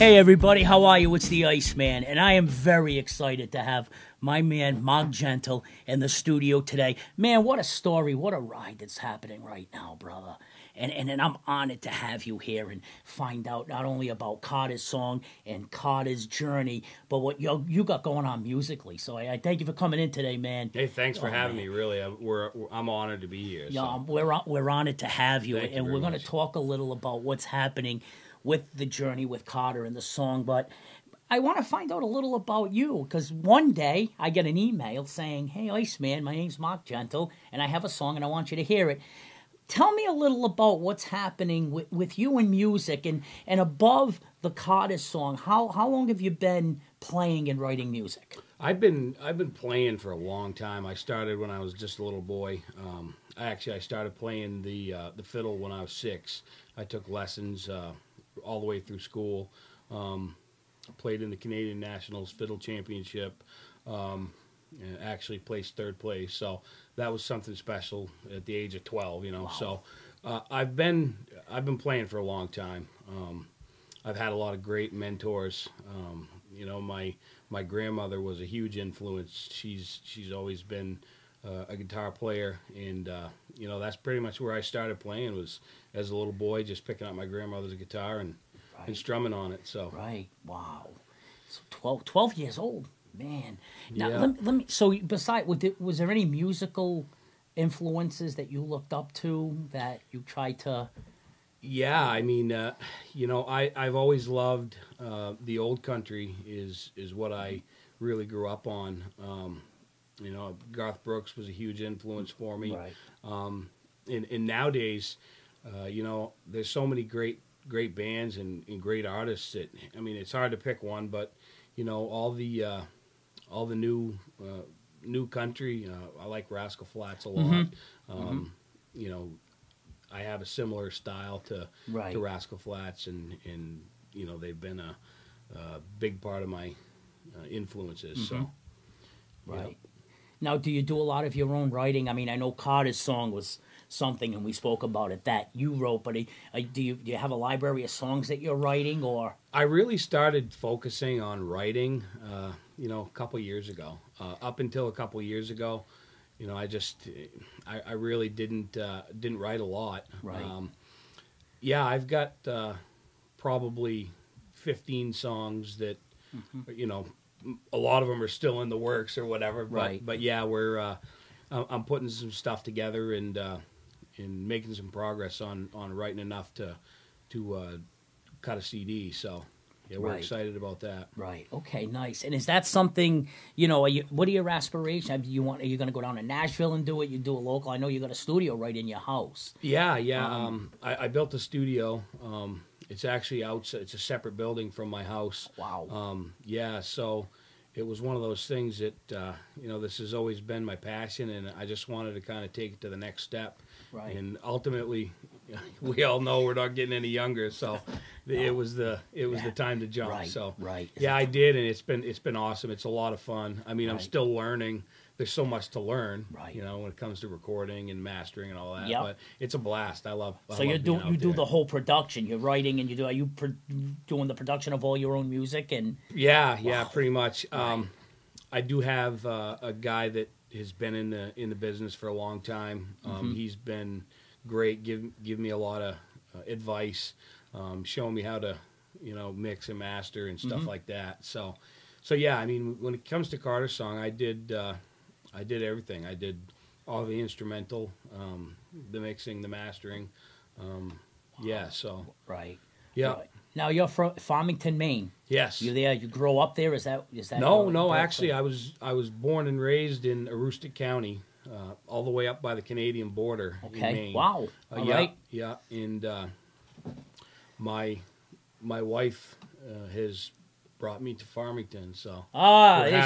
Hey everybody, how are you? It's the Iceman, and I am very excited to have my man Mark Gentile in the studio today. Man, what a story, what a ride that's happening right now, brother. And I'm honored to have you here and find out not only about Carter's song and Carter's journey, but what you got going on musically. So I thank you for coming in today, man. Hey, thanks for having me. Really, I'm honored to be here. Yeah, So. we're honored to have you, Thank you and very we're going to much. talk a little about what's happening with the journey with Carter and the song, but I want to find out a little about you, because one day I get an email saying, hey, Iceman, my name's Mark Gentile, and I have a song and I want you to hear it. Tell me a little about what's happening with you in music, and above the Carter song, how long have you been playing and writing music? I've been playing for a long time. I started when I was just a little boy. I started playing the fiddle when I was 6. I took lessons all the way through school. Played in the Canadian Nationals Fiddle Championship. And actually placed 3rd place. So that was something special at the age of 12. You know. Wow. So I've been playing for a long time. I've had a lot of great mentors. You know, my grandmother was a huge influence. She's always been a guitar player, and you know, that's pretty much where I started playing, was as a little boy, just picking up my grandmother's guitar and strumming on it. So Wow. So 12 years old, man. Now yeah. let me. So was there any musical influences that you looked up to that you tried to? Yeah, I mean, you know, I've always loved the old country is what I really grew up on. You know, Garth Brooks was a huge influence for me. Right. And nowadays, you know, there's so many great bands and great artists that, I mean, it's hard to pick one, but you know, all the new country. I like Rascal Flatts a lot. Mm-hmm. You know, I have a similar style to Rascal Flatts, and you know, they've been a big part of my influences. Mm-hmm. So, right. Now, do you do a lot of your own writing? I mean, I know Carter's song was something, and we spoke about it, that you wrote, but do you have a library of songs that you're writing, or? I really started focusing on writing, you know, a couple years ago. Up until a couple years ago, you know, I really didn't write a lot. Right. Yeah, I've got probably 15 songs that, you know, a lot of them are still in the works or whatever. But yeah, I'm putting some stuff together and making some progress on writing enough to cut a CD. So yeah, we're excited about that. Right. Okay. Nice. And is that something, you know? What are your aspirations? Are you going to go down to Nashville and do it? You do a local? I know you got a studio right in your house. Yeah. I built a studio. It's actually outside. It's a separate building from my house. Wow. Yeah. So it was one of those things that you know, this has always been my passion, and I just wanted to kind of take it to the next step. Right. And ultimately, we all know we're not getting any younger, so it was the time to jump. Right. So right. Yeah, I did, and it's been awesome. It's a lot of fun. I mean, I'm still learning. There's so much to learn, you know, when it comes to recording and mastering and all that. Yep. But it's a blast. I love. So you do the whole production. You're writing, and are you doing the production of all your own music? And yeah, pretty much. I do have a guy that has been in the business for a long time. He's been great. Give me a lot of advice, showing me how to, you know, mix and master and stuff like that. So yeah, I mean, when it comes to Carter's song, I did everything. I did all the instrumental, the mixing, the mastering. Yeah, so yeah. Right. Now you're from Farmington, Maine. Yes. You there? You grow up there? Is that? No. Actually, I was born and raised in Aroostook County, all the way up by the Canadian border. Okay. In Maine. Wow. All right. Yeah, and my wife has brought me to Farmington, so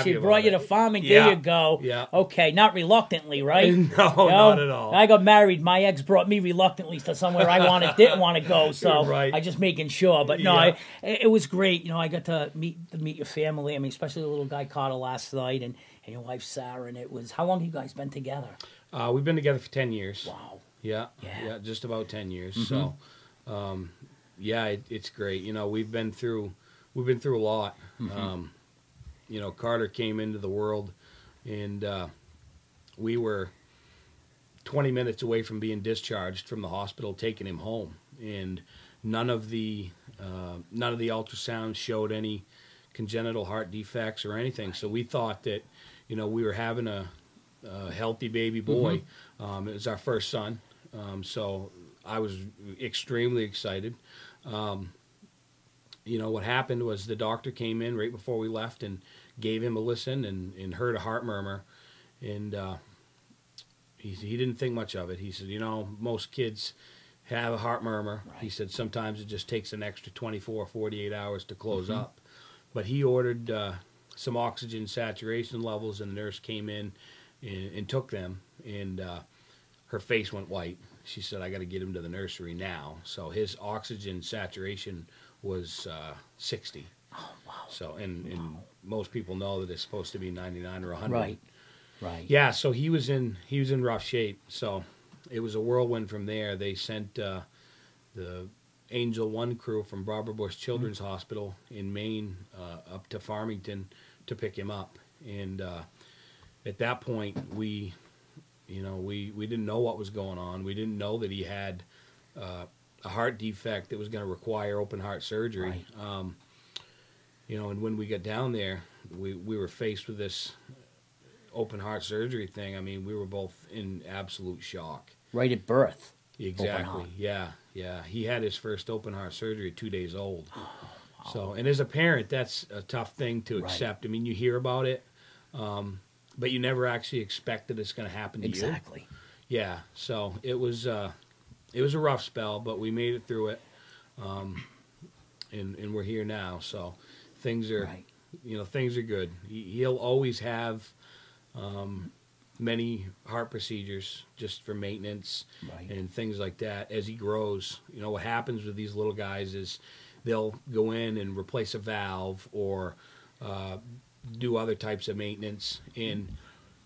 she brought you to Farmington. There you go. Yeah. Okay, not reluctantly, right? No, not at all. I got married. My ex brought me reluctantly to somewhere I didn't want to go. So I just making sure. But no, it was great. You know, I got to meet your family. I mean, especially the little guy Carter last night, and your wife Sarah. And it was, how long have you guys been together? We've been together for 10 years. Wow. Yeah, just about 10 years. So, yeah, it's great. You know, we've been through we've been through a lot. You know, Carter came into the world, and we were 20 minutes away from being discharged from the hospital, taking him home, and none of the ultrasounds showed any congenital heart defects or anything. So we thought that, you know, we were having a healthy baby boy. It was our first son, so I was extremely excited. You know, what happened was the doctor came in right before we left and gave him a listen and heard a heart murmur, and he didn't think much of it. He said, you know, most kids have a heart murmur. Right. He said sometimes it just takes an extra 24, 48 hours to close up. But he ordered some oxygen saturation levels, and the nurse came in and took them, and her face went white. She said, I got to get him to the nursery now. So his oxygen saturation was 60. Oh, wow. So, and most people know that it's supposed to be 99 or 100. Right. Right. Yeah, so he was in rough shape. So it was a whirlwind from there. They sent the Angel One crew from Barbara Bush Children's Hospital in Maine up to Farmington to pick him up. And at that point, we didn't know what was going on. We didn't know that he had a heart defect that was going to require open heart surgery. Right. You know, and when we got down there, we were faced with this open heart surgery thing. I mean, we were both in absolute shock. Right at birth. Exactly. Yeah. He had his first open heart surgery at 2 days old. Oh, wow. So, and as a parent, that's a tough thing to accept. I mean, you hear about it, but you never actually expect that it's going to happen to you. Exactly. Yeah. So it was a rough spell, but we made it through it, and we're here now. So things are, things are good. He'll always have many heart procedures just for maintenance and things like that as he grows. You know, what happens with these little guys is they'll go in and replace a valve or do other types of maintenance, and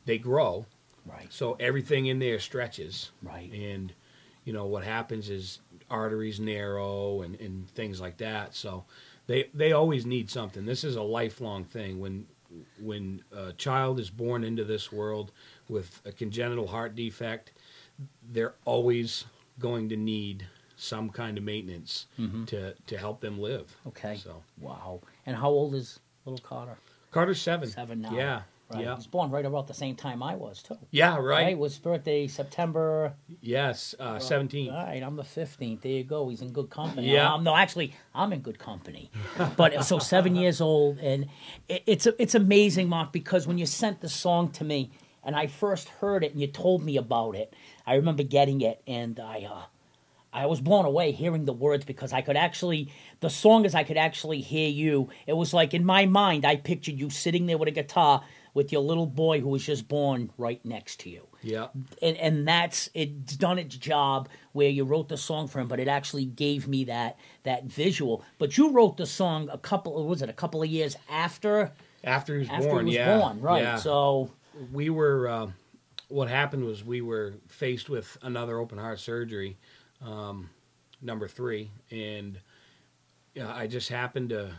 they grow. Right. So everything in there stretches. Right. And, you know, what happens is arteries narrow and things like that. So they always need something. This is a lifelong thing. When a child is born into this world with a congenital heart defect, they're always going to need some kind of maintenance to help them live. Okay. So wow. And how old is little Carter? Carter's 7. 7 now. Yeah. Right. Yeah. He was born right about the same time I was, too. Yeah, right. Was birthday September... Yes, 17th. All right, I'm the 15th. There you go. He's in good company. Yeah. No, actually, I'm in good company. But so 7 years old, and it's amazing, Mark, because when you sent the song to me, and I first heard it, and you told me about it, I remember getting it, and I was blown away hearing the words because I could actually hear you. It was like in my mind, I pictured you sitting there with a guitar with your little boy who was just born right next to you. Yeah. And it's done its job where you wrote the song for him, but it actually gave me that visual. But you wrote the song a couple of years after he was born, right? Yeah. So we were. What happened was we were faced with another open heart surgery, number 3, and I just happened to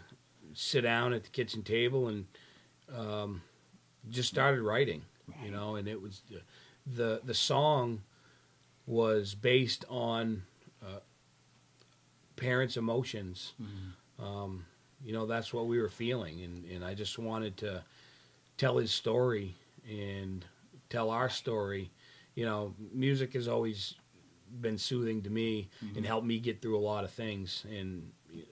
sit down at the kitchen table and just started writing, you know, and it was the song was based on parents' emotions. You know, that's what we were feeling, and I just wanted to tell his story and tell our story. You know, music has always been soothing to me and helped me get through a lot of things, and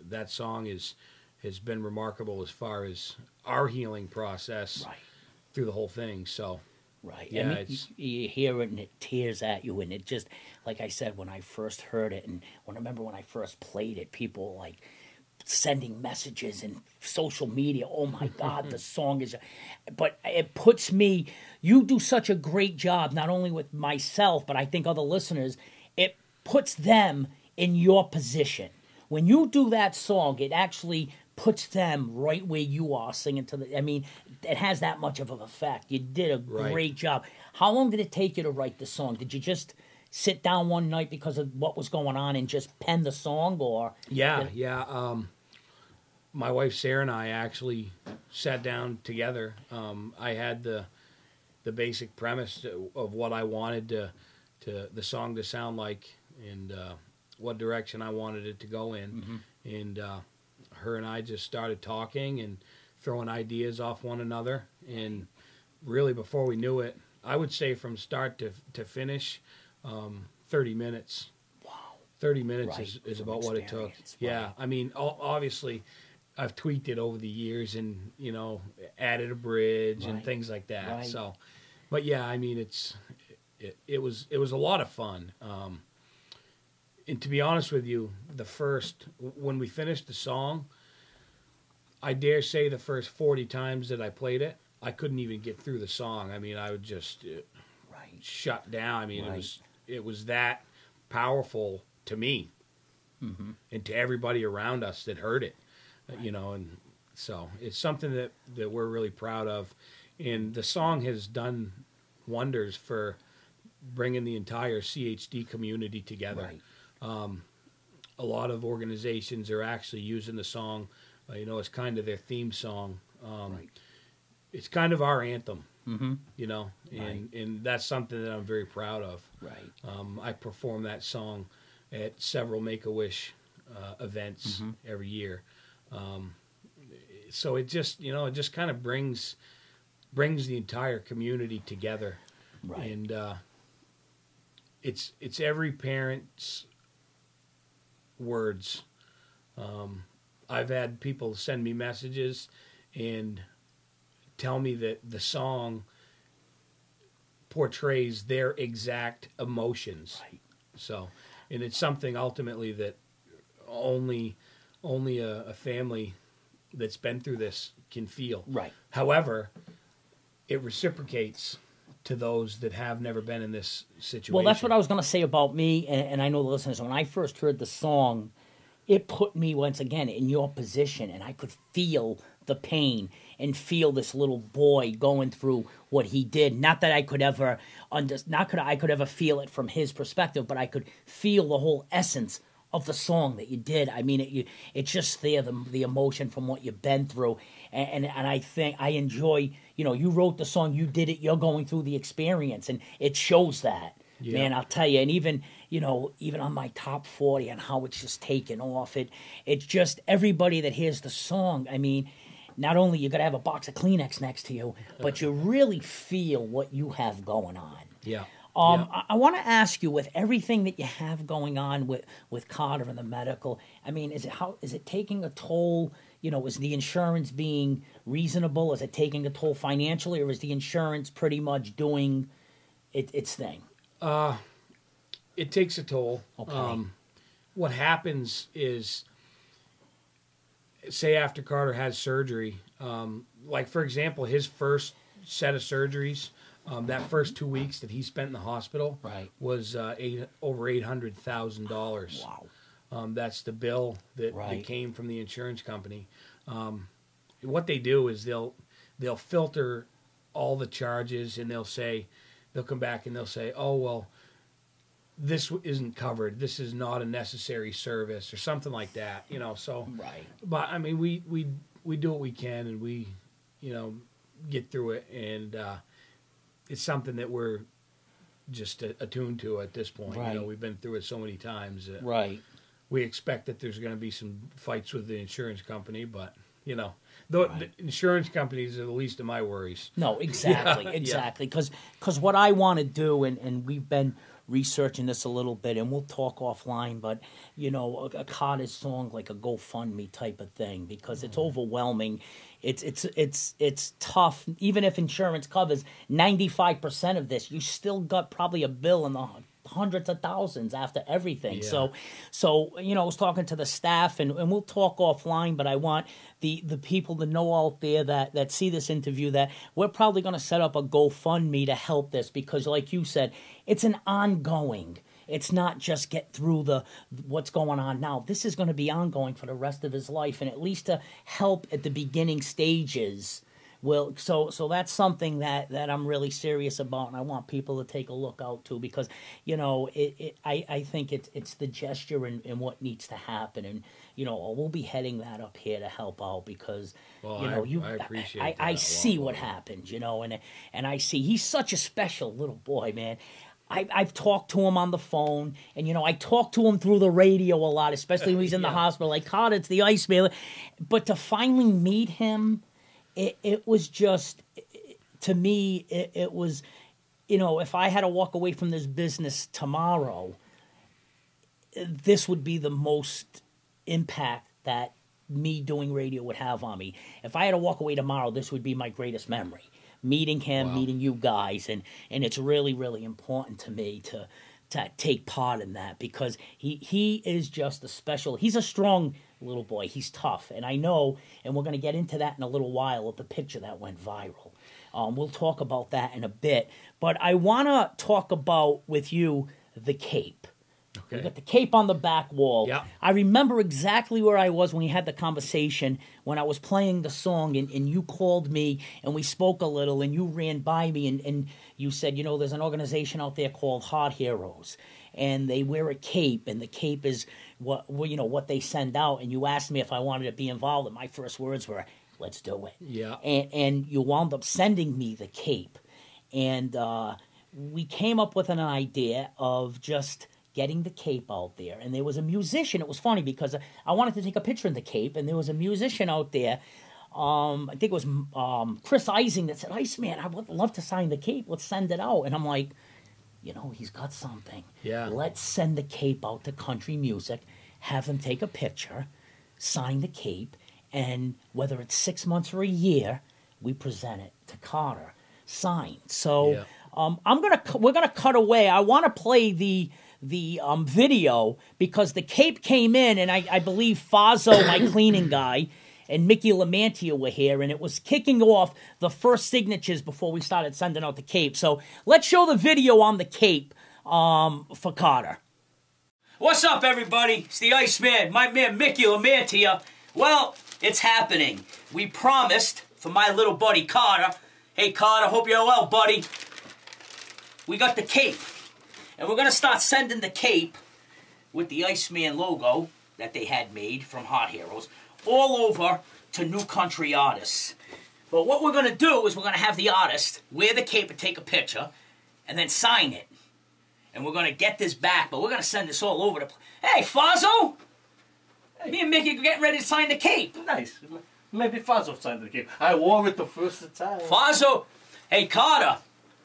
that song has been remarkable as far as our healing process through the whole thing. So yeah, I mean, you hear it and it tears at you, and it just, like I said, when I first heard it, and I remember when I first played it, people like sending messages and social media, oh my God, the song is, but it puts me, you do such a great job, not only with myself, but I think other listeners, it puts them in your position. When you do that song, it actually puts them right where you are singing to the, I mean, it has that much of an effect. You did a great job. How long did it take you to write the song? Did you just sit down one night because of what was going on and just pen the song, or? Yeah. my wife Sarah and I actually sat down together. I had the basic premise of what I wanted to the song to sound like, and what direction I wanted it to go in. Mm-hmm. And her and I just started talking and throwing ideas off one another. And really, before we knew it, I would say from start to finish, 30 minutes. Wow. 30 minutes Right. is From about what it took. experience. Yeah. Right. I mean, obviously, I've tweaked it over the years and, added a bridge and Right. things like that. Right. So, but yeah, I mean, it was a lot of fun. And to be honest with you, when we finished the song, I dare say the first 40 times that I played it, I couldn't even get through the song. I mean, I would just Right. shut down. I mean, Right. it was that powerful to me Mm-hmm. and to everybody around us that heard it, and so it's something that we're really proud of. And the song has done wonders for bringing the entire CHD community together. Right. A lot of organizations are actually using the song, it's kind of their theme song. Right. It's kind of our anthem, Mm-hmm. and that's something that I'm very proud of. Right. I perform that song at several Make-A-Wish events Mm-hmm. every year. So it just, it just kind of brings the entire community together. Right. And it's every parent's words. I've had people send me messages and tell me that the song portrays their exact emotions. Right. So, and it's something ultimately that only a family that's been through this can feel. Right. However, it reciprocates to those that have never been in this situation. Well, that's what I was going to say about me, and I know the listeners. When I first heard the song, it put me once again in your position, and I could feel the pain and feel this little boy going through what he did. Not that I could ever I could ever feel it from his perspective, but I could feel the whole essence of the song that you did. I mean, it's just there, the emotion from what you've been through, and I think I enjoy. You wrote the song, you did it, you're going through the experience, and it shows that. Yeah. Man, I'll tell you, and even on my top 40 and how it's just taken off, it's just everybody that hears the song. I mean, not only you got to have a box of Kleenex next to you, but you really feel what you have going on. Yeah. I want to ask you, with everything that you have going on with Carter and the medical, I mean, is it taking a toll? Is the insurance being reasonable? Is it taking a toll financially, or is the insurance pretty much doing its thing? It takes a toll. Okay. What happens is, say after Carter has surgery, like for example, his first set of surgeries, that first 2 weeks that he spent in the hospital, Right. was over $800,000. Wow. That's the bill that Right. came from the insurance company. What they do is they'll filter all the charges, and they'll come back and they'll say, oh well, this isn't covered. This is not a necessary service, or something like that. So Right. But I mean, we do what we can, and we get through it, and it's something that we're just attuned to at this point. Right. We've been through it so many times. Right. We expect that there's going to be some fights with the insurance company, but the Right. insurance companies are the least of my worries. No, exactly, Yeah, exactly. Because what I want to do, and we've been researching this a little bit, and we'll talk offline, but a Carter's song, like a GoFundMe type of thing, because it's overwhelming. It's tough. Even if insurance covers 95% of this, you still got probably a bill in the hundreds of thousands after everything. Yeah. So I was talking to the staff, and we'll talk offline, but I want the people to know out there that see this interview that we're probably going to set up a GoFundMe to help this, because like you said, it's an ongoing. It's not just get through what's going on now. This is going to be ongoing for the rest of his life, and at least to help at the beginning stages Well, so that's something that I'm really serious about, and I want people to take a look out to, because I think it's the gesture and what needs to happen, and we'll be heading that up here to help out, because I appreciate that I a see lot, what Logan. happens, and I see he's such a special little boy, man. I've talked to him on the phone, and I talk to him through the radio a lot, especially when he's in the Yeah. hospital. Like, God, it's the Iceman. But to finally meet him, it was just, to me, it was, if I had to walk away from this business tomorrow, this would be the most impact that me doing radio would have on me. If I had to walk away tomorrow, this would be my greatest memory. Meeting him, Wow. meeting you guys, and it's really, really important to me to take part in that, because he is just he's a strong little boy. He's tough, and I know, and we're going to get into that in a little while, of the picture that went viral. We'll talk about that in a bit, but I want to talk about with you the cape. Okay. You got the cape on the back wall. Yep. I remember exactly where I was when we had the conversation, when I was playing the song, and you called me, and we spoke a little, and you ran by me, and you said, there's an organization out there called Heart Heroes, and they wear a cape, and the cape is what they send out, and you asked me if I wanted to be involved, and my first words were, let's do it. Yeah. And you wound up sending me the cape, and we came up with an idea of just getting the cape out there. And there was a musician. It was funny because I wanted to take a picture in the cape, and there was a musician out there. I think it was Chris Ising that said, Iceman, I would love to sign the cape. Let's send it out. And I'm like, he's got something. Yeah. Let's send the cape out to Country Music, have them take a picture, sign the cape, and whether it's 6 months or a year, we present it to Carter, signed. So Yeah. we're gonna cut away. I want to play the video, because the cape came in, and I believe Fazzo, my cleaning guy, and Mickey Lamantia were here, and it was kicking off the first signatures before we started sending out the cape. So let's show the video on the cape for Carter. What's up, everybody? It's the Iceman, my man Mickey Lamantia. Well, it's happening. We promised for my little buddy Carter. Hey, Carter, hope you're well, buddy. We got the cape. And we're going to start sending the cape with the Iceman logo that they had made from Heart Heroes all over to new country artists. But what we're going to do is we're going to have the artist wear the cape and take a picture and then sign it. And we're going to get this back, but we're going to send this all over the place. Hey, Fazzo! Hey. Me and Mickey are getting ready to sign the cape. Nice. Maybe Fazzo signed the cape. I wore it the first time. Fazzo, hey, Carter,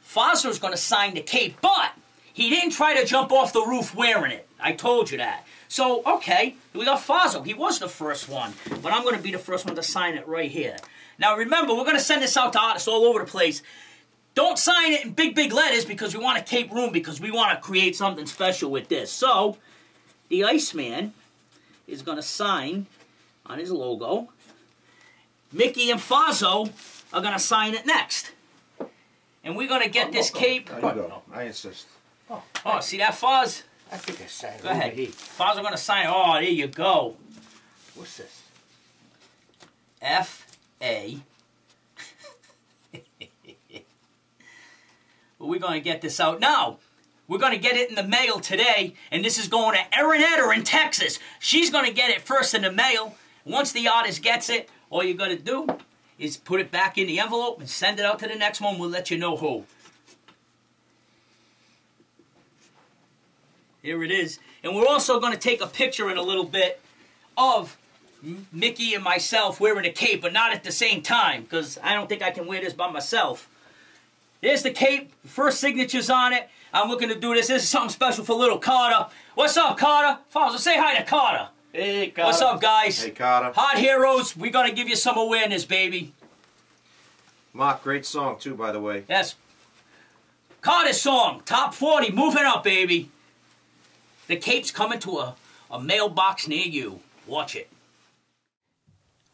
Fazzo's going to sign the cape, but he didn't try to jump off the roof wearing it. I told you that. So, okay, we got Fazzo. He was the first one, but I'm going to be the first one to sign it right here. Now, remember, we're going to send this out to artists all over the place. Don't sign it in big, big letters, because we want to cape room, because we want to create something special with this. So, the Iceman is going to sign on his logo. Mickey and Fazzo are going to sign it next. And we're going to get this cape. There you go. I insist. Oh, see that, Faz? I think I signed it. Go ahead. Faz, I'm going to sign. Oh, there you go. What's this? F-A. Well, we're going to get this out now. We're going to get it in the mail today, and this is going to Erin Eder in Texas. She's going to get it first in the mail. Once the artist gets it, all you got to do is put it back in the envelope and send it out to the next one. We'll let you know who. Here it is. And we're also going to take a picture in a little bit of Mickey and myself wearing a cape, but not at the same time, because I don't think I can wear this by myself. Here's the cape, first signatures on it. I'm looking to do this. This is something special for little Carter. What's up, Carter? Fazzo, say hi to Carter. Hey, Carter. What's up, guys? Hey, Carter. Heart Heroes, we're going to give you some awareness, baby. Mark, great song, too, by the way. Yes. Carter's song, top 40, moving up, baby. The cape's coming to a mailbox near you. Watch it.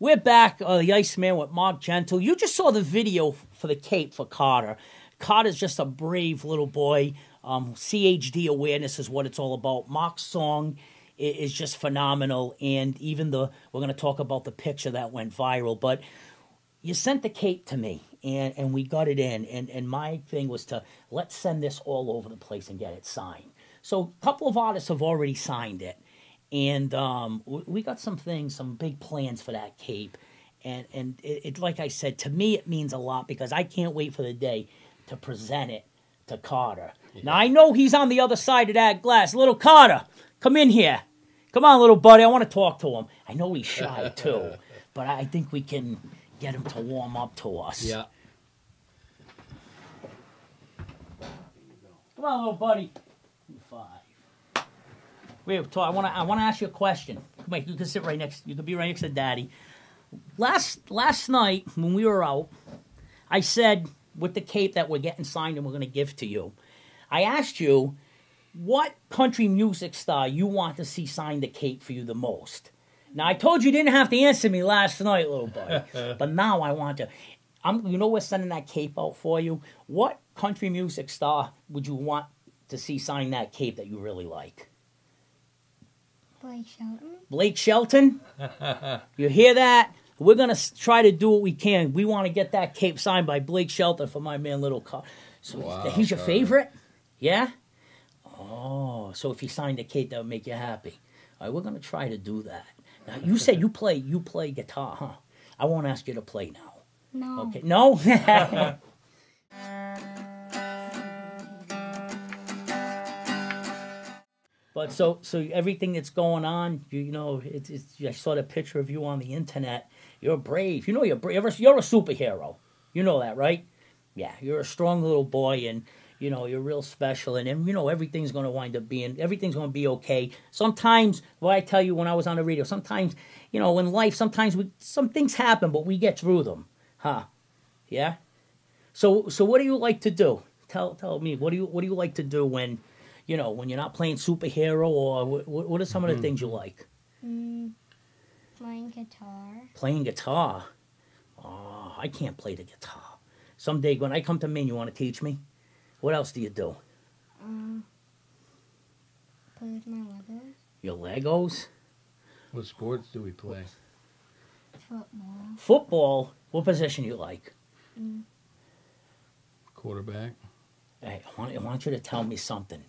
We're back, the Iceman with Mark Gentile. You just saw the video for the cape for Carter. Carter's just a brave little boy. CHD awareness is what it's all about. Mark's song is just phenomenal, and even we're going to talk about the picture that went viral. But, you sent the cape to me, and we got it in, and my thing was to let's send this all over the place and get it signed. So a couple of artists have already signed it, and we got some big plans for that cape, and it like I said, to me it means a lot because I can't wait for the day to present it to Carter. Yeah. Now I know he's on the other side of that glass. Little Carter, come in here. Come on, little buddy. I want to talk to him. I know he's shy too, but I think we can get him to warm up to us. Yeah. Come on, little buddy. 5. Wait, I want to ask you a question. Come on, you can sit right next. You can be right next to Daddy. Last night when we were out, I said with the cape that we're getting signed and we're going to give to you, I asked you what country music star you want to see sign the cape for you the most. Now I told you didn't have to answer me last night, little buddy, but now I want to. We're sending that cape out for you. What country music star would you want to see sign that cape that you really like? Blake Shelton. Blake Shelton? You hear that? We're going to try to do what we can. We want to get that cape signed by Blake Shelton for my man, Little Carter. So wow, he's your favorite? Yeah? Oh, so if he signed a cape, that would make you happy. All right, we're going to try to do that. Now, you said you play guitar, huh? I won't ask you to play now. No. Okay. No? But so everything that's going on, I saw the picture of you on the internet. You're brave. You know you're brave. You're a superhero. You know that, right? Yeah, you're a strong little boy, and you're real special, and everything's going to wind up everything's going to be okay. Sometimes, what I tell you when I was on the radio, sometimes, in life, sometimes some things happen, but we get through them, huh? Yeah. So what do you like to do? Tell me, what do you like to do when you're not playing superhero, or what are some of the things you like? Playing guitar. Playing guitar? Oh, I can't play the guitar. Someday when I come to Maine, you want to teach me? What else do you do? Play with my Legos. Your Legos? What sports do we play? Football. Football? What position do you like? Quarterback. Hey, I want you to tell me something.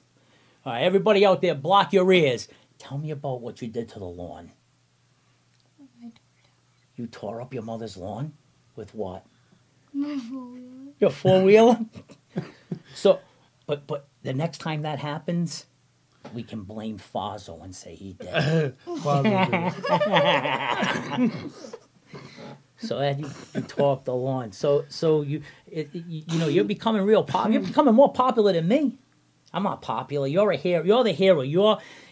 All right, everybody out there, block your ears. Tell me about what you did to the lawn. You tore up your mother's lawn? With what? My 4-wheeler. Your 4-wheeler? So, but the next time that happens, we can blame Fazo and say he did. So you tore up the lawn. So you're becoming real popular. You're becoming more popular than me. I'm not popular. You're a hero. You're the hero.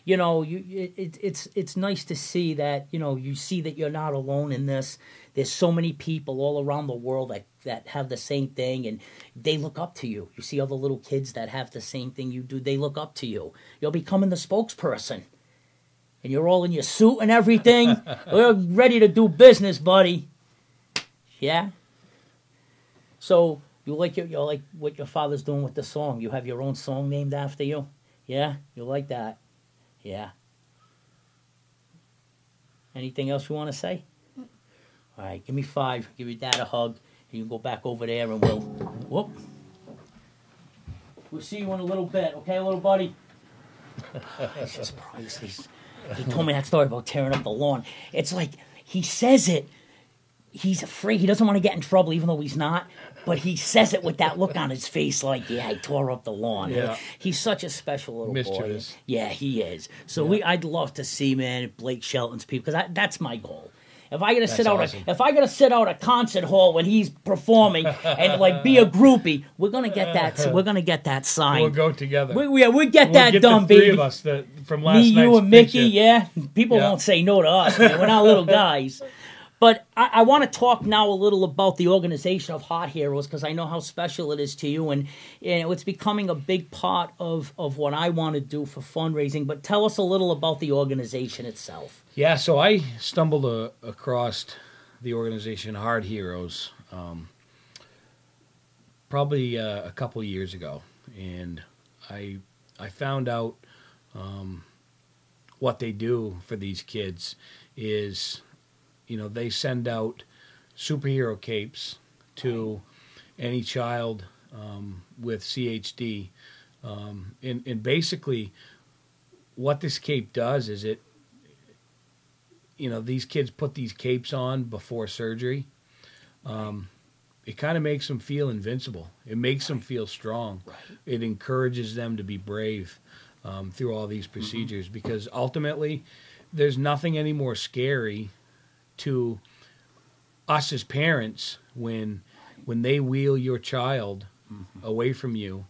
It's nice to see that you see that you're not alone in this. There's so many people all around the world that have the same thing, and they look up to you. You see other little kids that have the same thing you do. They look up to you. You're becoming the spokesperson, and you're all in your suit and everything. We're ready to do business, buddy. Yeah. So you like what your father's doing with the song. You have your own song named after you. Yeah, you like that. Yeah. Anything else you want to say? All right, give me 5. Give your dad a hug. And you can go back over there and we'll see you in a little bit, okay, little buddy? Jesus Christ. He told me that story about tearing up the lawn. It's like he says it. He's afraid. He doesn't want to get in trouble, even though he's not. But he says it with that look on his face like, yeah, I tore up the lawn. Yeah. He's such a special little Mischievous. boy. Yeah, he is. So I'd love to see, man, Blake Shelton's people, because that's my goal. If I gotta sit out a concert hall when he's performing and be a groupie, we're gonna get that. We're gonna get that signed. We'll go together. We'll get that done, the three baby. of us from last Me, night's you, and Mickey. picture. Yeah, people won't say no to us. Man. We're not little guys. But I want to talk now a little about the organization of Heart Heroes, because I know how special it is to you, and it's becoming a big part of what I want to do for fundraising. But tell us a little about the organization itself. Yeah, so I stumbled across the organization Heart Heroes probably a couple years ago, and I found out what they do for these kids is, they send out superhero capes to any child with CHD. And basically, what this cape does is these kids put these capes on before surgery. It kind of makes them feel invincible. It makes them feel strong. Right. It encourages them to be brave through all these procedures, because ultimately there's nothing any more scary to us as parents when they wheel your child away from you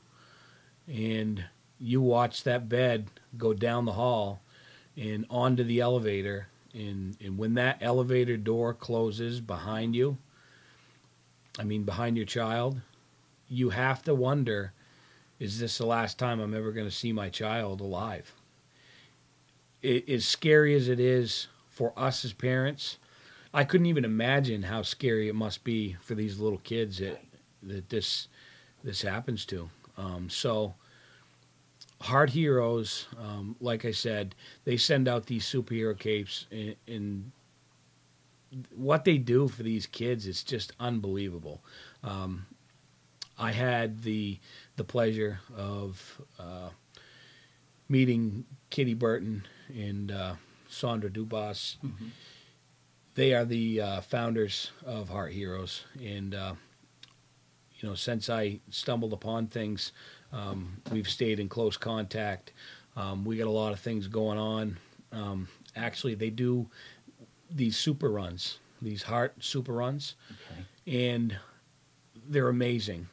and you watch that bed go down the hall and onto the elevator, and when that elevator door closes behind you, behind your child, you have to wonder, is this the last time I'm ever going to see my child alive? As scary as it is for us as parents, I couldn't even imagine how scary it must be for these little kids that this happens to. So Heart Heroes, like I said, they send out these superhero capes, and what they do for these kids is just unbelievable. I had the pleasure of meeting Kitty Burton and Sandra Dubas. Mm-hmm. They are the founders of Heart Heroes, and since I stumbled upon things, we've stayed in close contact. We got a lot of things going on. Actually, they do these super runs, these heart super runs, and they're amazing.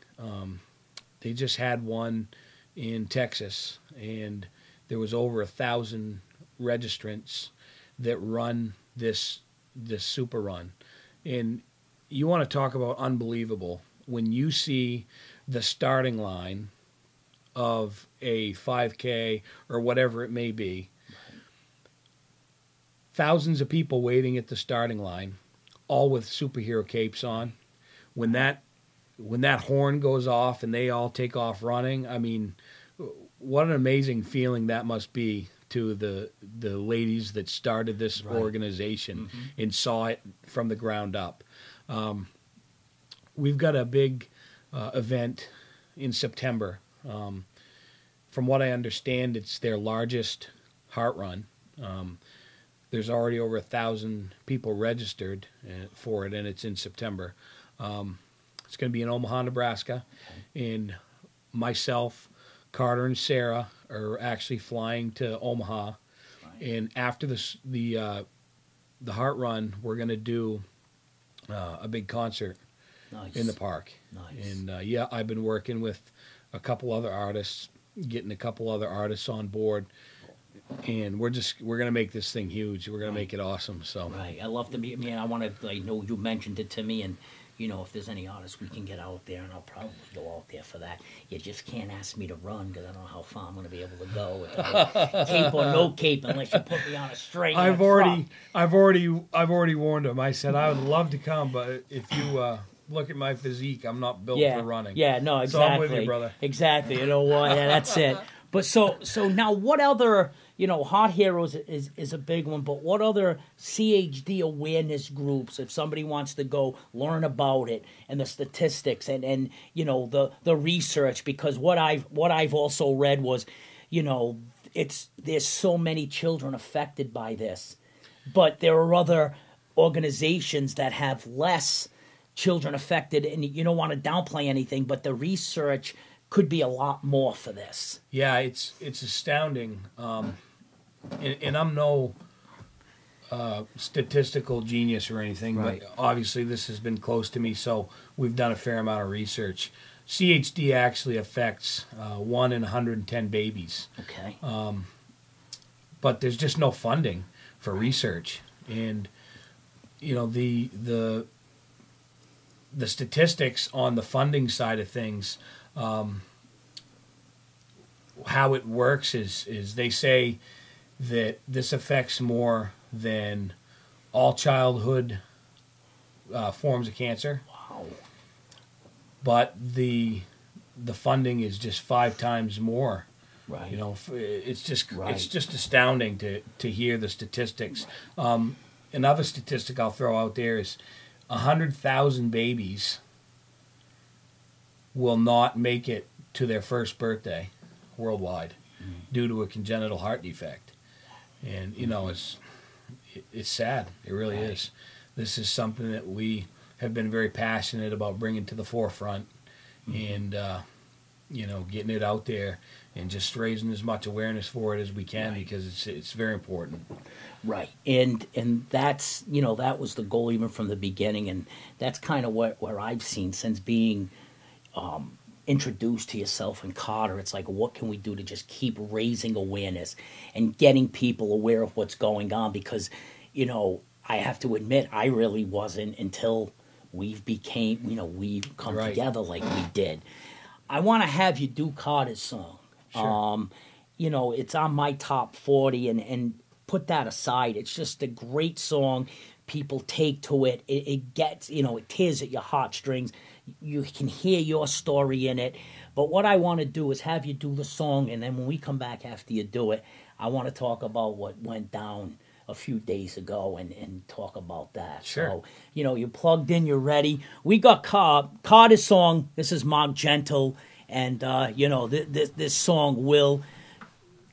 They just had one in Texas, and there was over 1,000 registrants that run this super run. And you want to talk about unbelievable when you see the starting line of a 5K or whatever it may be. Thousands of people waiting at the starting line, all with superhero capes on. When that horn goes off and they all take off running, what an amazing feeling that must be to the ladies that started this organization and saw it from the ground up. We've got a big event in September. From what I understand, it's their largest heart run. There's already over 1,000 people registered for it, and it's in September. It's going to be in Omaha, Nebraska, and myself, Carter, and Sarah are actually flying to Omaha. And after the heart run, we're going to do a big concert in the park. Nice. And I've been working with a couple other artists, getting a couple other artists on board. And we're going to make this thing huge. We're going to make it awesome. So Right. I love to be. I know you mentioned it to me, and if there's any artists we can get out there, and I'll probably go out there for that. You just can't ask me to run because I don't know how far I'm going to be able to go with cape or no cape unless you put me on a string. I've already warned them. I said I would love to come, but if you look at my physique, I'm not built for running. Yeah, no, exactly. So I'm with you, brother. Exactly. You know what? Yeah, that's it. But so now, what other? Heart Heroes is a big one, but what other CHD awareness groups, if somebody wants to go learn about it and the statistics and the research, because what I've also read was, there's so many children affected by this, but there are other organizations that have less children affected, and you don't want to downplay anything, but the research could be a lot more for this. Yeah, it's astounding. And I'm no statistical genius or anything, Right. but obviously this has been close to me, so we've done a fair amount of research. CHD actually affects 1 in 110 babies. Okay. But there's just no funding for research. And, the statistics on the funding side of things, how it works is they say that this affects more than all childhood forms of cancer. Wow. But the funding is just 5 times more. Right. It's just astounding to hear the statistics. Another statistic I'll throw out there is 100,000 babies will not make it to their first birthday worldwide due to a congenital heart defect. And, you know, it's sad. It really is. This is something that we have been very passionate about bringing to the forefront and, you know, getting it out there and just raising as much awareness for it as we can because it's very important. Right, and that's, you know, that was the goal even from the beginning, and that's kind of where I've seen since being introduced to yourself and Carter. It's like, what can we do to just keep raising awareness and getting people aware of what's going on? Because, you know, I have to admit, I really wasn't until we've come together like we did. I want to have you do Carter's song. Sure. You know, it's on my top 40, and put that aside. It's just a great song. People take to it. It gets, you know, it tears at your heartstrings. You can hear your story in it. But what I want to do is have you do the song, and then when we come back after you do it, I want to talk about what went down a few days ago and talk about that. Sure. So, you know, you're plugged in, you're ready. We got Carter's song. This is Mark Gentile, and, you know, this song will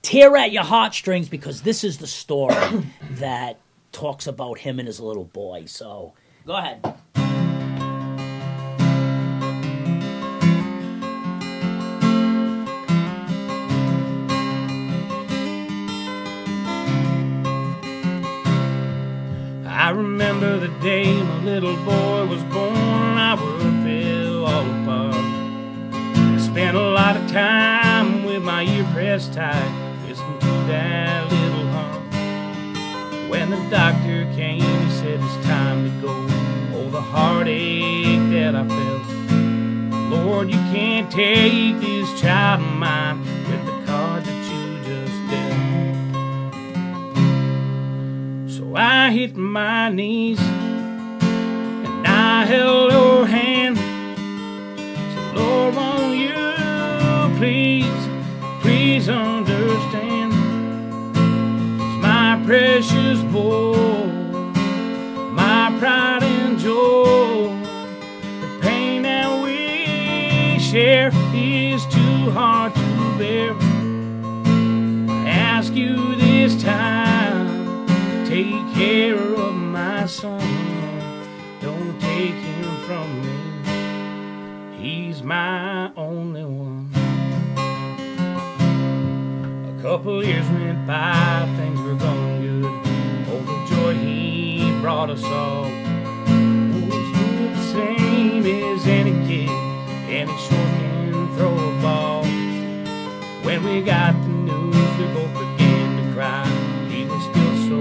tear at your heartstrings because this is the story that talks about him and his little boy. So, go ahead. I remember the day my little boy was born. Our world fell all apart. I spent a lot of time with my ear pressed tight, listening to that little hum. When the doctor came, he said it's time to go. Oh, the heartache that I felt. Lord, you can't take this child of mine with the card that you just dealt. So I hit my knees and I held your hand. So Lord, won't you please, please understand? It's my precious boy, my pride and joy. The pain that we share is too hard to bear. I ask you this time, take care of my son. Don't take him from me. He's my only one. A couple years went by, things were going good. Oh, the joy he brought us all. Oh, he's the same as any kid, and he sure can throw a ball. When we got the news, we both began to cry. He was still so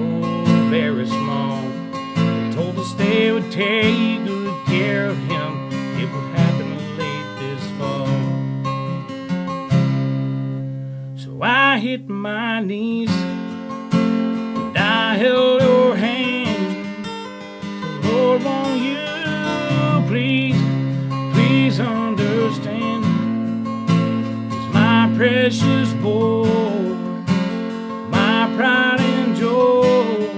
very small. They told us they would take good care of him. It would happen late this fall. So I hit my knees and I held your hand. So Lord, won't you please, please understand? He's my precious boy, my pride and joy.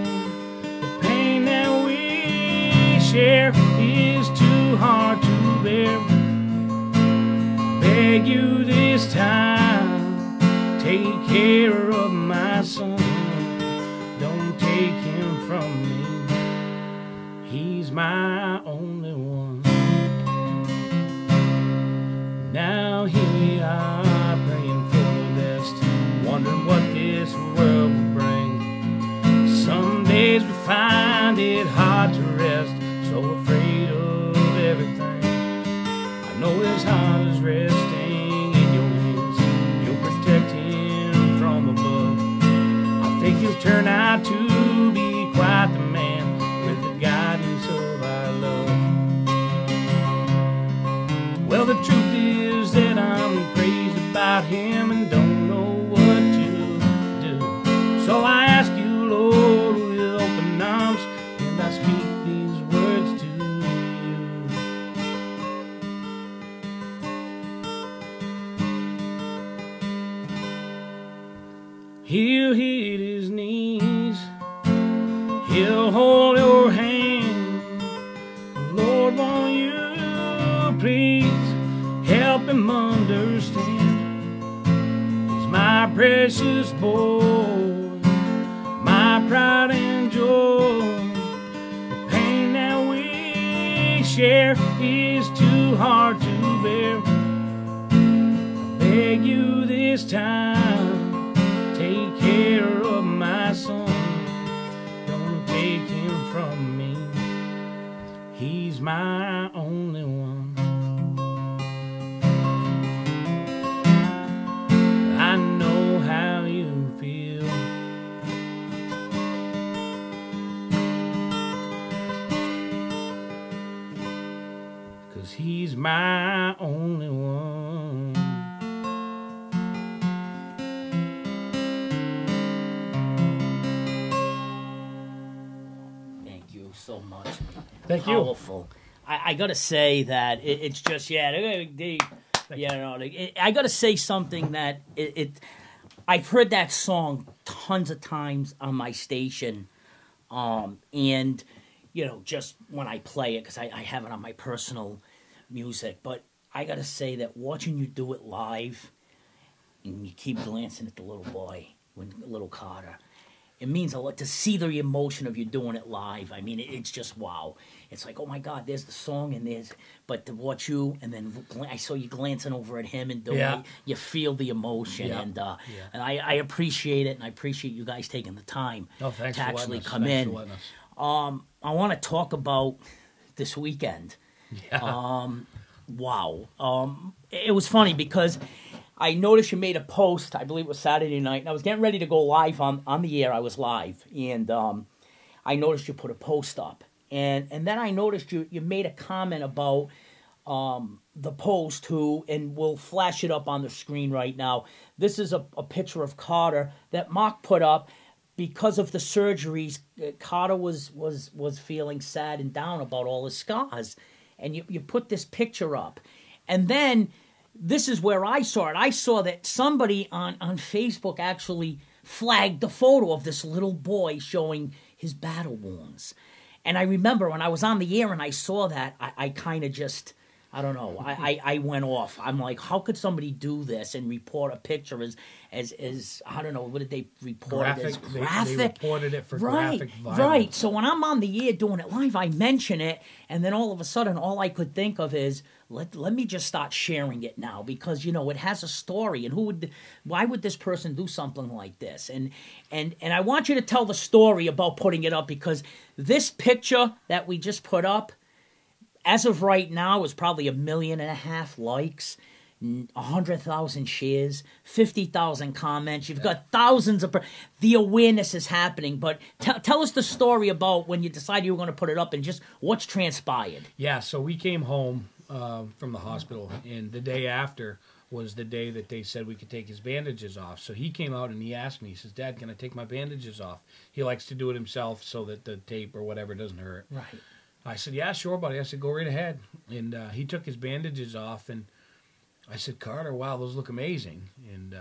The pain that we share is too hard to bear. Beg you this time, take care of my son. Don't take him from me. He's my only one. Now here we are, praying for the best, wondering what this world will bring. Some days we find it hard to rest, so afraid of everything. I know his heart is resting in your hands. You'll protect him from above. I think he'll turn out to be quite the man with the guidance of our love. Well, the truth is that I'm crazy about him and don't know what to do. So I ask you, Lord, with open arms, and I speak these words to you. He'll hit his knees, he'll hold your hand. precious boy, my pride and joy. The pain that we share is too hard to bear. I beg you this time, take care of my son. Don't take him from me. He's my only one. I know how you feel. 'Cause he's my only one. Thank you so much. Thank you. Powerful. I got to say that it's just, I got to say something that I've heard that song tons of times on my station, and just when I play it, because I have it on my personal music. But I got to say that watching you do it live, and you keep glancing at the little boy, little Carter, it means a lot to see the emotion of you doing it live. I mean, it's just wow. It's like, oh my God, there's the song and but to watch you, and then I saw you glancing over at him and doing it, you feel the emotion, and I appreciate it, and I appreciate you guys taking the time to actually come in. I want to talk about this weekend. Wow. It was funny because I noticed you made a post, I believe it was Saturday night, and I was getting ready to go live on the air. I was live, and I noticed you put a post up. And then I noticed you made a comment about the post and we'll flash it up on the screen right now. This is a picture of Carter that Mark put up because of the surgeries. Carter was feeling sad and down about all his scars. And you put this picture up. And then this is where I saw it. I saw that somebody on Facebook actually flagged the photo of this little boy showing his battle wounds. And I remember when I was on the air and I saw that, I kind of just, I don't know, I went off. I'm like, how could somebody do this and report a picture as I don't know, what did they report it as? Graphic? They reported it for graphic violence. Right. So when I'm on the air doing it live, I mention it, and then all of a sudden, all I could think of is, let me just start sharing it now, because it has a story, and why would this person do something like this? And I want you to tell the story about putting it up, because this picture that we just put up, as of right now, is probably 1.5 million likes, 100,000 shares, 50,000 comments. You've got thousands of. The awareness is happening, but tell us the story about when you decided you were going to put it up and just what's transpired. Yeah, so we came home from the hospital, and the day after was the day that they said we could take his bandages off. So he came out and he asked me, he says, "Dad, can I take my bandages off?" He likes to do it himself so that the tape or whatever doesn't hurt. Right. I said, "Yeah, sure, buddy." I said, "Go right ahead." And he took his bandages off, and I said, "Carter, wow, those look amazing." And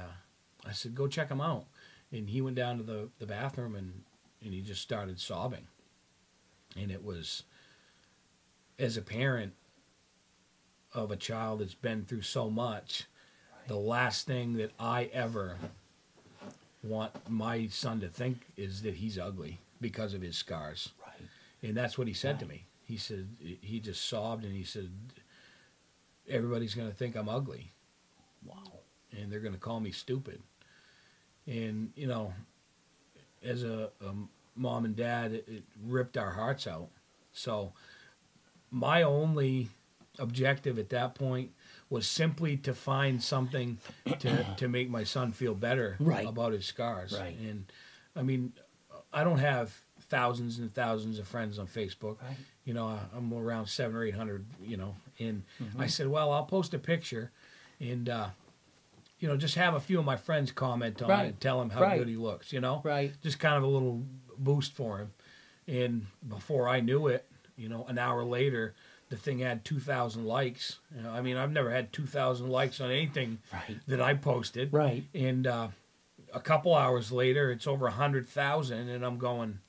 I said, "Go check them out." And he went down to the bathroom, and he just started sobbing. And it was, as a parent of a child that's been through so much, the last thing that I ever want my son to think is that he's ugly because of his scars. Right. And that's what he said to me. He said, he just sobbed, and he said, "Everybody's going to think I'm ugly. Wow. And they're going to call me stupid." And, as a mom and dad, it ripped our hearts out. So my only objective at that point was simply to find something to make my son feel better about his scars. Right. And, I mean, I don't have thousands and thousands of friends on Facebook. Right. I'm around 700 or 800, and I said, well, I'll post a picture and, just have a few of my friends comment on it and tell him how good he looks, Right. Just kind of a little boost for him. And before I knew it, an hour later, the thing had 2,000 likes. I've never had 2,000 likes on anything that I posted. Right. And a couple hours later, it's over 100,000, and I'm going,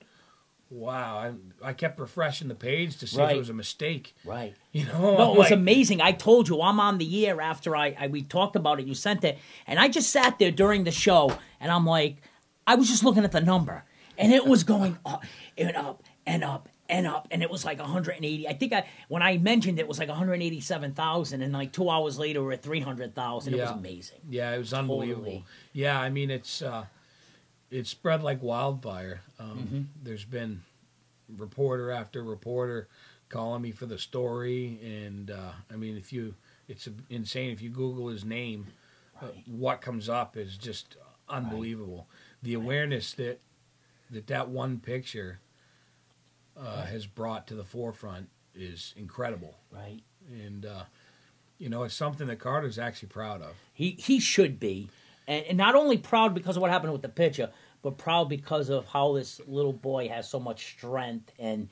wow. I kept refreshing the page to see if Right. it was a mistake. Right. You know, No, I'm it was like, amazing. I told you I'm on the air after we talked about it. You sent it, and I just sat there during the show, and I'm like, I was just looking at the number, and it was going up and up and up and up, and it was like 180. I think when I mentioned it was like 187,000, and like 2 hours later we're at 300,000. It was Yeah. amazing. Yeah, it was unbelievable. Totally. Yeah, I mean, it's spread like wildfire. Mm-hmm. There's been reporter after reporter calling me for the story, and I mean, it's insane. If you Google his name, Right. what comes up is just unbelievable. The awareness that one picture has brought to the forefront is incredible, Right. and it's something that Carter's actually proud of. He should be, and not only proud because of what happened with the pitcher, but proud because of how this little boy has so much strength and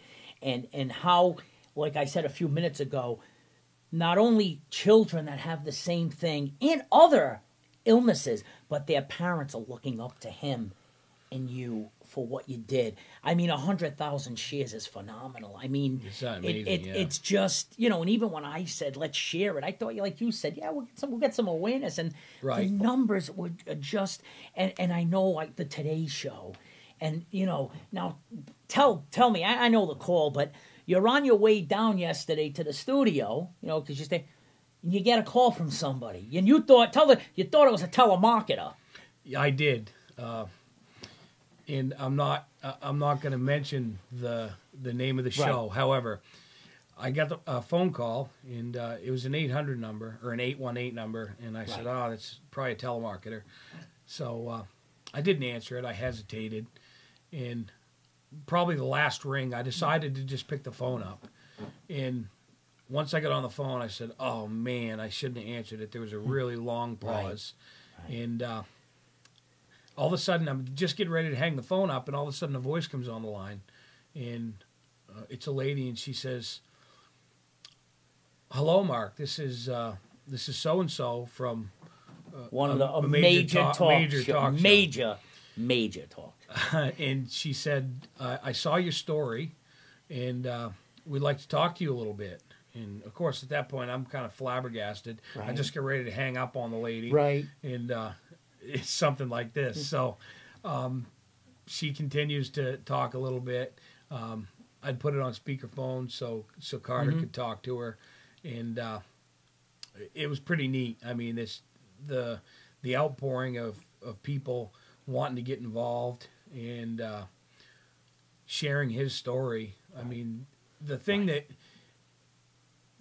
how, like I said a few minutes ago, not only children that have the same thing and other illnesses, but their parents are looking up to him and you for what you did. I mean, 100,000 shares is phenomenal. I mean, It's amazing, yeah. it's just, and even when I said, let's share it, I thought, like you said, yeah, we'll get some awareness. And Right. the numbers were just, and I know, like, the Today Show. And, now, tell me, I know the call, but you're on your way down yesterday to the studio, because you get a call from somebody. And you thought it was a telemarketer. Yeah, I did. And I'm not going to mention the name of the show. Right. However, I got a phone call, and it was an 800 number or an 818 number, and I said, "Oh, that's probably a telemarketer." So I didn't answer it. I hesitated, and probably the last ring, I decided to just pick the phone up. And once I got on the phone, I said, "Oh man, I shouldn't have answered it." There was a really long pause, Right. and all of a sudden, I'm just getting ready to hang the phone up, and all of a sudden, a voice comes on the line, and it's a lady, and she says, "Hello, Mark. This is so and so from One of the a major talk show. major talk. And she said, "I saw your story, and we'd like to talk to you a little bit." And of course, at that point, I'm kind of flabbergasted. I Right. just get ready to hang up on the lady, Right. and it's something like this. So she continues to talk a little bit. I'd put it on speakerphone so Carter could talk to her, and it was pretty neat. I mean, the outpouring of people wanting to get involved and sharing his story. I mean, the thing that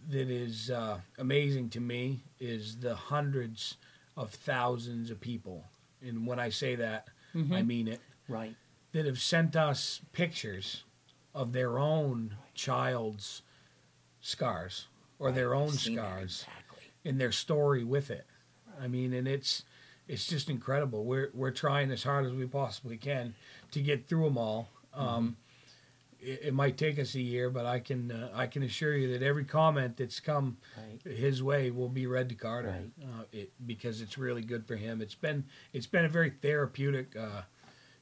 is amazing to me is the hundreds of thousands of people, and when I say that, I mean it, Right. that have sent us pictures of their own child's scars or their own Seen that, scars exactly. and their story with it. I mean, and it's just incredible. We're trying as hard as we possibly can to get through them all. It might take us a year, but I can assure you that every comment that's come Right. his way will be read to Carter, because it's really good for him. It's been a very therapeutic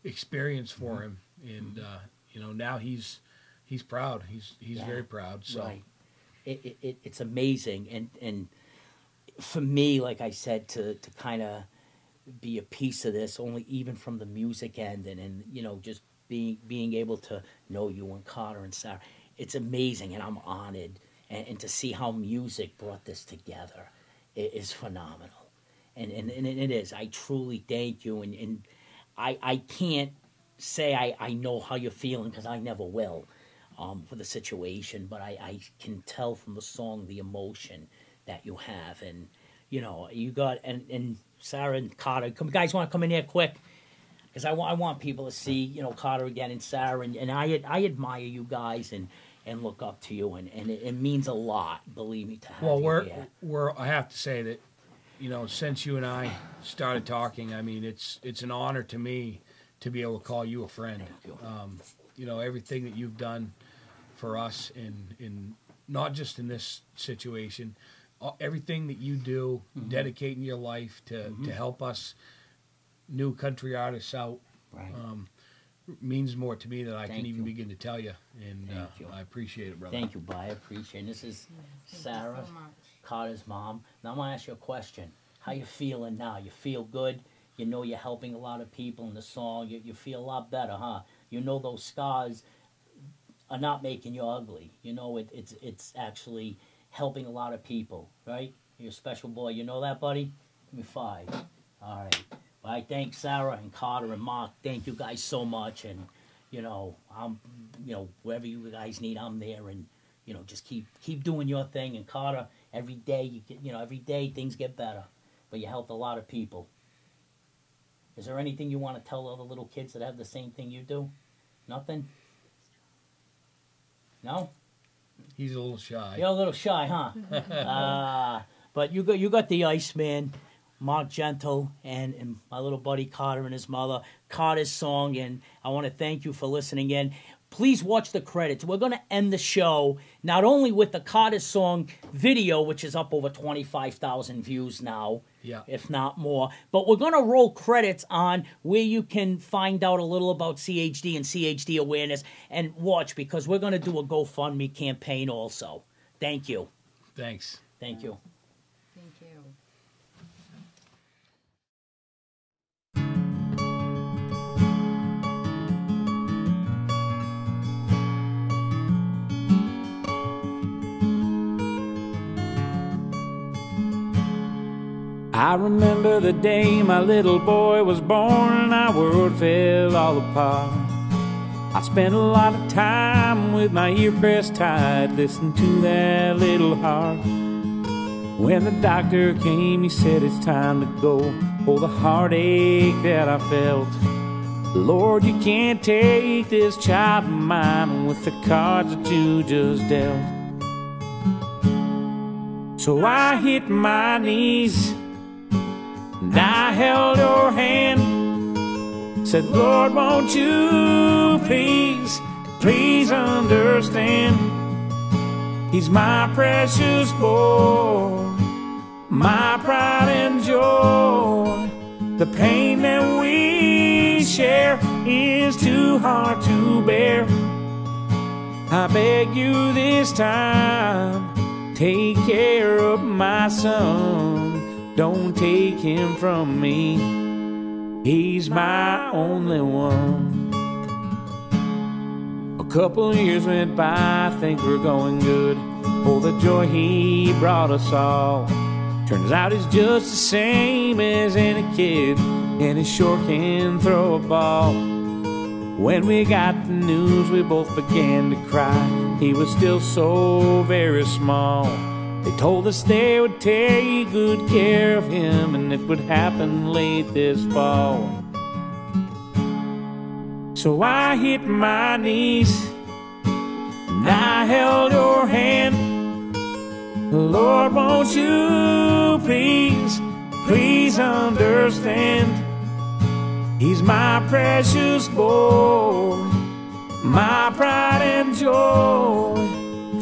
experience for him, and now he's proud. He's very proud. So Right. It's amazing, and for me, like I said, to kind of be a piece of this, only even from the music end, and just being able to know you and Carter and Sarah, it's amazing, and I'm honored, and to see how music brought this together is phenomenal, and it is. I truly thank you, and I can't say I know how you're feeling because I never will. For the situation, but I can tell from the song the emotion that you have, and you got and Sarah and Carter. Guys, want to come in here quick because I want people to see Carter again and Sarah, and I admire you guys and look up to you, and it means a lot. Believe me, to have well, you here. I have to say that since you and I started talking, I mean it's an honor to me to be able to call you a friend. Thank you. Everything that you've done for us in not just in this situation, everything that you do, dedicating your life to help us new country artists out. Right. means more to me than I Thank can even you. begin to tell you. And Thank you. I appreciate it, brother. Thank you, Bye. I appreciate it. This is Sarah, so much. Carter's mom. Now I'm gonna ask you a question. How you feeling now? You feel good? You know you're helping a lot of people in the song. You feel a lot better, huh? You know those scars are not making you ugly. You know it's actually helping a lot of people, right? You're a special boy. You know that, buddy? Give me 5. All right. Well, I thank Sarah and Carter and Mark. Thank you guys so much. And, I'm, wherever you guys need, I'm there. And, just keep doing your thing. And Carter, every day, every day things get better. But you helped a lot of people. Is there anything you want to tell other little kids that have the same thing you do? Nothing? No? He's a little shy. You're a little shy, huh? But you got the Iceman, Mark Gentile, and my little buddy Carter and his mother, Carter's song, and I want to thank you for listening in. Please watch the credits. We're going to end the show not only with the Carter's song video, which is up over 25,000 views now, if not more, but we're going to roll credits on where you can find out a little about CHD and CHD awareness, and watch, because we're going to do a GoFundMe campaign also. Thank you. Thanks. Thank you. Thank you. I remember the day my little boy was born and our world fell all apart. I spent a lot of time with my ear pressed tight, listening to that little heart. When the doctor came, he said it's time to go. Oh, the heartache that I felt. Lord, you can't take this child of mine with the cards that you just dealt. So I hit my knees and I held your hand, said, Lord, won't you please, please understand. He's my precious boy, my pride and joy. The pain that we share is too hard to bear. I beg you this time, take care of my son. Don't take him from me, he's my only one. A couple years went by, I think we're going good. Oh, the joy he brought us all. Turns out he's just the same as any kid, and he sure can throw a ball. When we got the news, we both began to cry. He was still so very small. They told us they would take good care of him, and it would happen late this fall. So I hit my knees and I held your hand. Lord, won't you please, please understand. He's my precious boy, my pride and joy.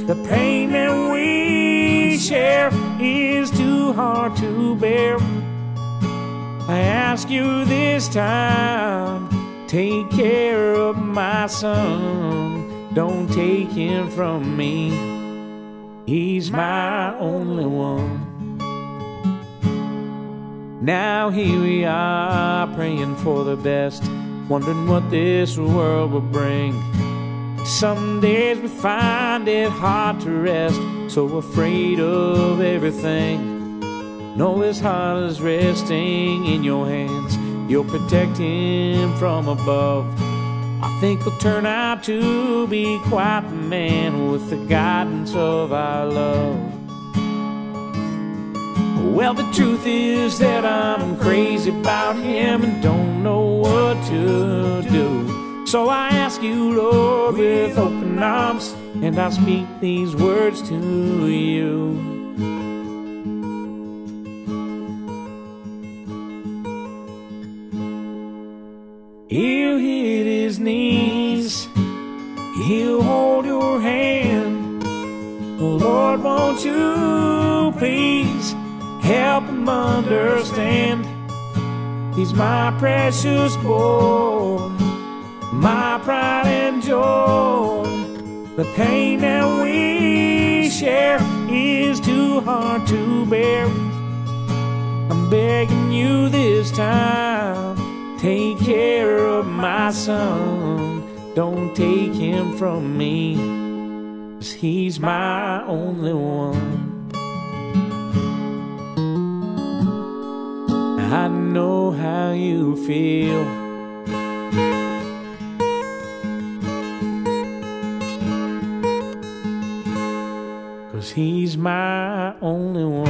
The pain that we share is too hard to bear. I ask you this time, take care of my son. Don't take him from me, he's my only one. Now here we are, praying for the best, wondering what this world will bring. Some days we find it hard to rest, so afraid of everything. Know his heart is resting in your hands, you'll protect him from above. I think he'll turn out to be quite the man with the guidance of our love. Well, the truth is that I'm crazy about him and don't know what to do. So I ask you, Lord, with open arms, and I speak these words to you. He'll hit his knees, he'll hold your hand. Oh, Lord, won't you please help him understand. He's my precious boy, my pride and joy. The pain that we share is too hard to bear. I'm begging you this time, take care of my son. Don't take him from me, 'cause he's my only one. I know how you feel. 'Cause he's my only one.